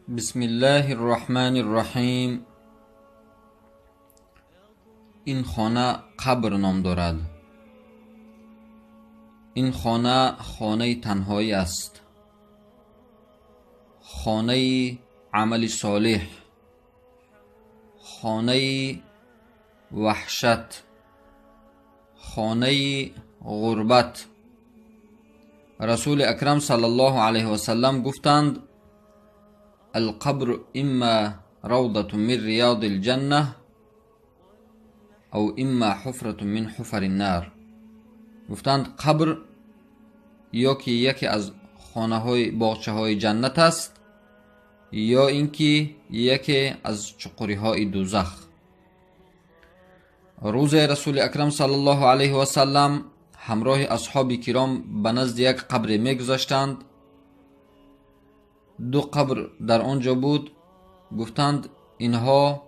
بسم الله الرحمن الرحیم. این خانه قبر نام دارد. این خانه خانه تنهایی است، خانه عمل صالح، خانه وحشت، خانه غربت. رسول اکرم صلی الله علیه و سلم گفتند: القبر اما روضة من ریاض الجنه او اما حفرة من حفر النار. گفتند قبر یا که یکی از خانه های باغچه های جنت است یا اینکه یکی از چقری های دوزخ. روز رسول اکرم صلی الله علیه و سلم همراه اصحاب کرام به نزد یک قبر میگذاشتند. دو قبر در آنجا بود. گفتند اینها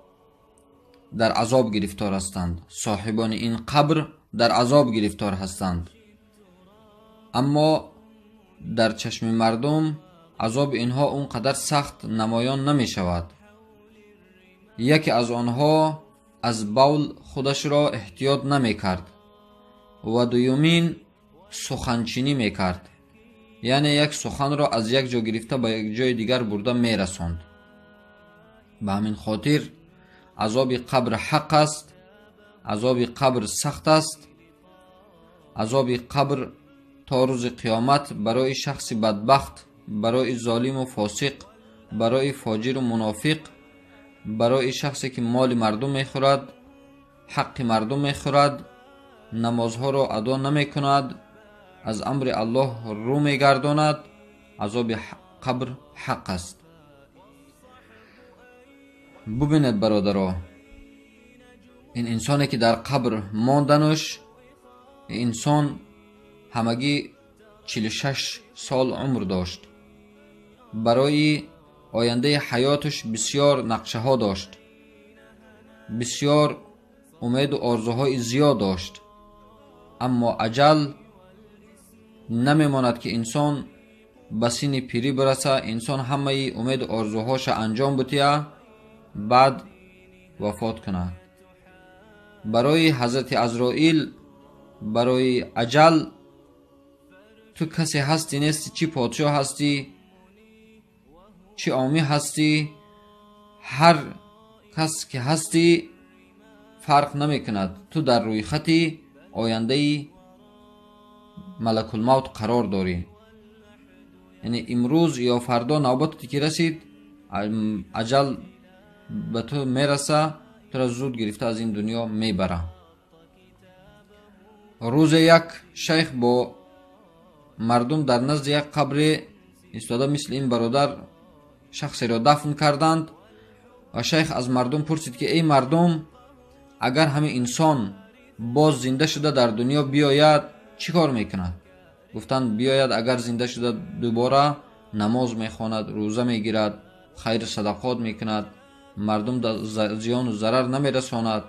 در عذاب گرفتار هستند، صاحبان این قبر در عذاب گرفتار هستند، اما در چشم مردم عذاب اینها اونقدر سخت نمایان نمی شود. یکی از آنها از بول خودش را احتیاط نمی کرد و دومین سخنچینی می کرد، یعنی یک سخن را از یک جا گرفته به یک جای دیگر برده می رساند. به همین خاطر عذاب قبر حق است، عذاب قبر سخت است. عذاب قبر تا روز قیامت برای شخص بدبخت، برای ظالم و فاسق، برای فاجر و منافق، برای شخصی که مال مردم میخورد، حق مردم میخورد، نمازها را ادا نمی کند، از امر الله رو میگرداند، عذاب قبر حق است. ببینید برادرها، این انسانی که در قبر ماندنش، انسان همگی 46 سال عمر داشت. برای آینده حیاتش بسیار نقشه ها داشت، بسیار امید و آرزوهای زیاد داشت، اما اجل نمیماند که انسان به سن پیری برسه، انسان همه امید و آرزوهاش انجام بده، بعد وفات کنه. برای حضرت عزرائیل، برای اجل، تو کسی هستی نیستی، چی پادشاه هستی، چی عامی هستی، هر کس که هستی فرق نمی کند. تو در روی خطی آینده ملک الموت قرار داری. یعنی امروز یا فردا نوبتی که رسید، اجل به تو میرسه، تو را زود گرفته از این دنیا میبره. روز یک شیخ با مردم در نزد یک قبر ایستاده، مثل این برادر شخصی را دفن کردند و شیخ از مردم پرسید که ای مردم، اگر همین انسان باز زنده شده در دنیا بیاید چی کار میکند؟ گفتند بیاید اگر زنده شده دوباره نماز میخواند، روزه میگیرد، خیر صدقات میکند، مردم در زیان و ضرر نمیرساند.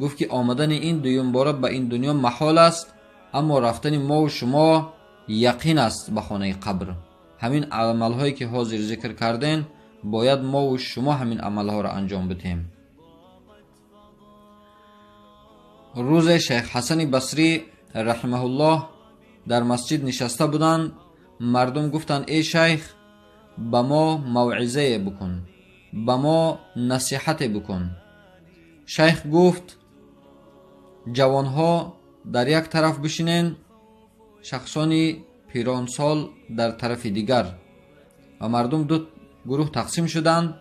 گفت که آمدن این دوم باره به این دنیا محال است، اما رفتن ما و شما یقین است به خانه قبر. همین عملهایی که حاضر ذکر کردین باید ما و شما همین عملها را انجام بدهیم. روز شیخ حسن بصری رحمه الله در مسجد نشسته بودند. مردم گفتند ای شیخ، به ما موعظه بکن، به ما نصیحت بکن. شیخ گفت جوانها در یک طرف بشینین، شخصانی پیران سال در طرف دیگر. و مردم دو گروه تقسیم شدند.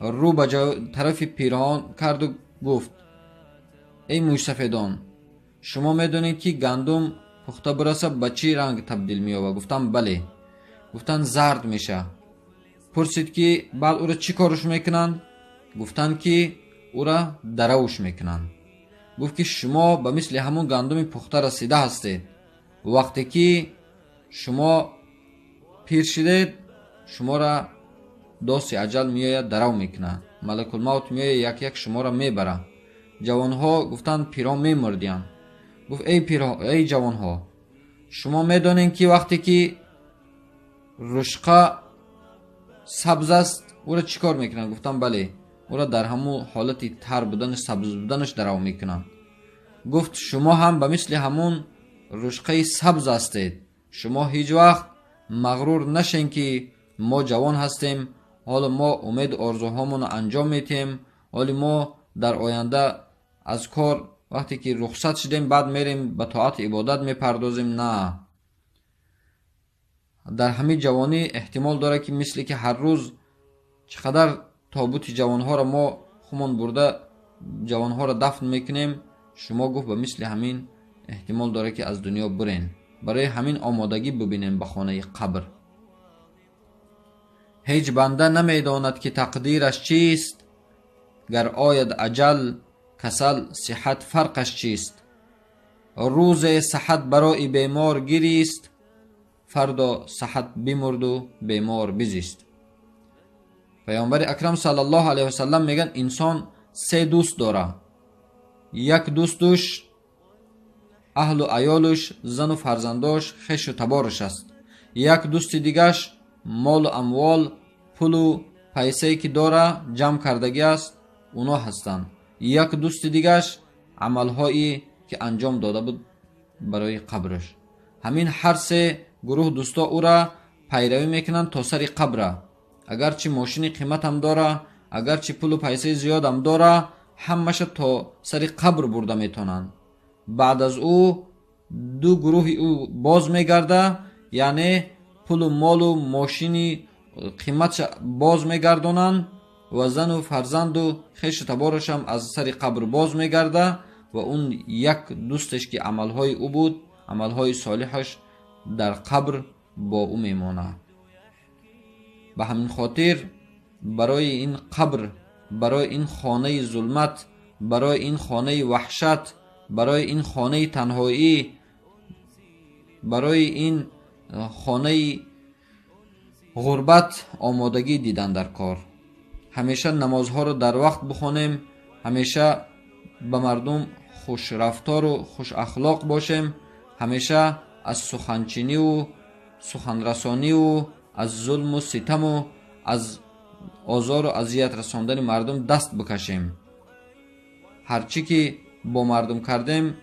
رو به طرف پیران کرد و گفت ای موش سفیدان، شما میدونید که گندم پخته برسه به چی رنگ تبدیل می‌یابد؟ گفتم بله. گفتن زرد میشه. پرسید که بعد او را چی کارش میکنند؟ گفتند که او را دروش میکنند. گفت که شما به مثل همون گندم پخته رسیده هستید. وقتی که شما پیر شدید، شما را داست اجل میآید درو میکنه، ملک الموت میآید یک یک شما را میبره. جوانها گفتند پیران میمردیم. گفت ای جوانها، شما میدونین که وقتی که رشقه سبز است او را چیکار میکنن؟ گفتم بله، او را در همون حالتی تر بودنش، سبز بودنش درو میکنن. گفت شما هم به مثل همون رشقه سبز هستید. شما هیچ وقت مغرور نشین که ما جوان هستیم، حالا ما امید آرزوهامون انجام میتیم، حالا ما در آینده از کار وقتی که رخصت شدیم بعد میریم به طاعت عبادت میپردازیم. نه، در همین جوانی احتمال داره که مثل که هر روز چقدر تابوت جوانها را ما خمون برده جوانها را دفن میکنیم، شما گفت به مثل همین احتمال داره که از دنیا برین. برای همین آمادگی ببینیم به خانه قبر. هیچ بنده نمیداند که تقدیرش چیست، گر آید اجل کسل صحت فرقش چیست. روز صحت برای بیمار گریست، فردا صحت بمرد و بیمار بزیست. پیامبر اکرم صلی الله علیه و سلم میگن انسان سه دوست داره. یک دوستش اهل و عیالش، زن و فرزنداش، خش و تبارش است. یک دوست دیگش مال و اموال، پول و پیسه که داره جمع کردگی است، اونا هستند. یک دوست دیگش عملهایی که انجام داده بود برای قبرش. همین هر سه گروه دوستا او را پیروی میکنن تا سر قبر. اگرچه ماشین قیمت هم داره، اگرچه پول و پیسه زیاد هم داره، همش تا سر قبر برده میتونن. بعد از او دو گروه او باز میگرده، یعنی پول و مال و ماشینی قیمت باز میگردونن و زن و فرزند و خیش تبارش هم از سر قبر باز میگرده و اون یک دوستش که عملهای او بود، عملهای صالحش در قبر با او میمونه. به همین خاطر برای این قبر، برای این خانه ظلمت، برای این خانه وحشت، برای این خانه تنهایی، برای این خانه غربت آمادگی دیدن در کار. همیشه نمازها رو در وقت بخونیم، همیشه به مردم خوش رفتار و خوش اخلاق باشیم، همیشه از سخنچینی و سخنرسانی و از ظلم و ستم و از آزار و اذیت رساندن مردم دست بکشیم. هرچی که با مردم کردیم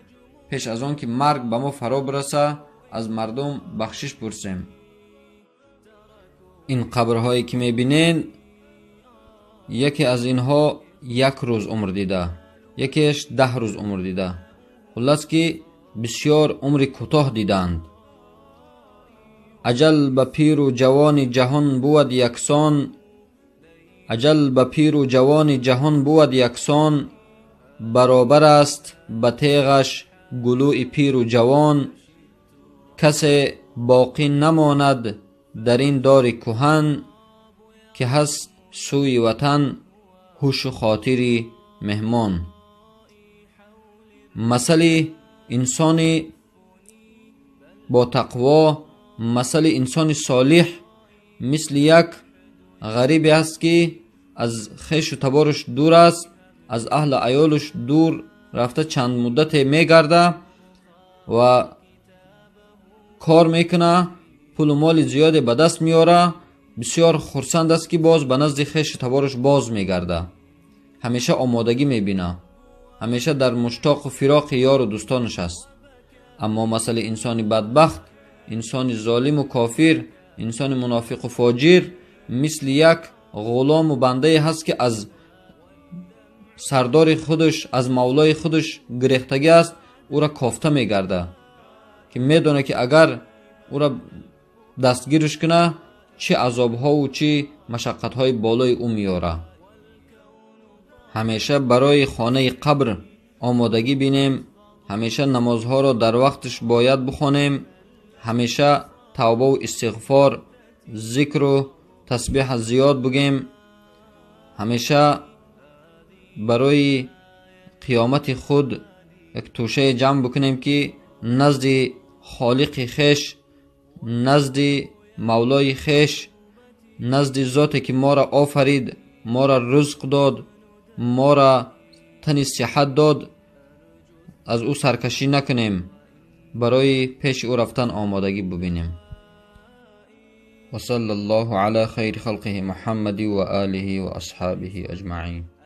پیش از آن که مرگ به ما فرا برسه از مردم بخشش پرسیم. این قبرهایی که میبینین یکی از اینها 1 روز عمر دیده، یکیش 10 روز عمر دیده، خلاص که بسیار عمر کوتاه دیدند. اجل به پیر و جوان جهان بود یکسان، اجل به پیر و جوان جهان بود یکسان، برابر است به تیغش گلوی پیر و جوان. کسی باقی نماند در این دار کهن، که هست سوی وطن هوش و خاطری مهمان. مثل انسان با تقوا، مثل انسان صالح مثل یک غریبی است که از خیش و تبارش دور است، از اهل عیالش دور رفته، چند مدت میگرده و کار میکنه، پول و مال زیاد به دست میاره، بسیار خرسند است که باز به نزد خیش و تبارش باز میگرده. همیشه آمادگی میبینه، همیشه در مشتاق و فراق یار و دوستانش است. اما مثل انسان بدبخت، انسان ظالم و کافر، انسان منافق و فاجر مثل یک غلام و بنده هست که از سردار خودش، از مولای خودش گرفتگی است، او را کافته میگرده که میدونه که اگر او را دستگیرش کنه چه عذابها و چه مشقتهای بالای او میاره. همیشه برای خانه قبر آمادگی بینیم، همیشه نمازها را در وقتش باید بخونیم، همیشه توبه و استغفار، ذکر و تسبیح زیاد بگیم، همیشه برای قیامت خود یک توشه جمع بکنیم که نزد خالق خیش، نزد مولای خیش، نزد ذاتی که ما را آفرید، ما را رزق داد، ما را تن صحت داد، از او سرکشی نکنیم، برای پیش او رفتن آمادگی ببینیم. وصلى الله على خير خلقه محمد وآله وأصحابه أجمعين.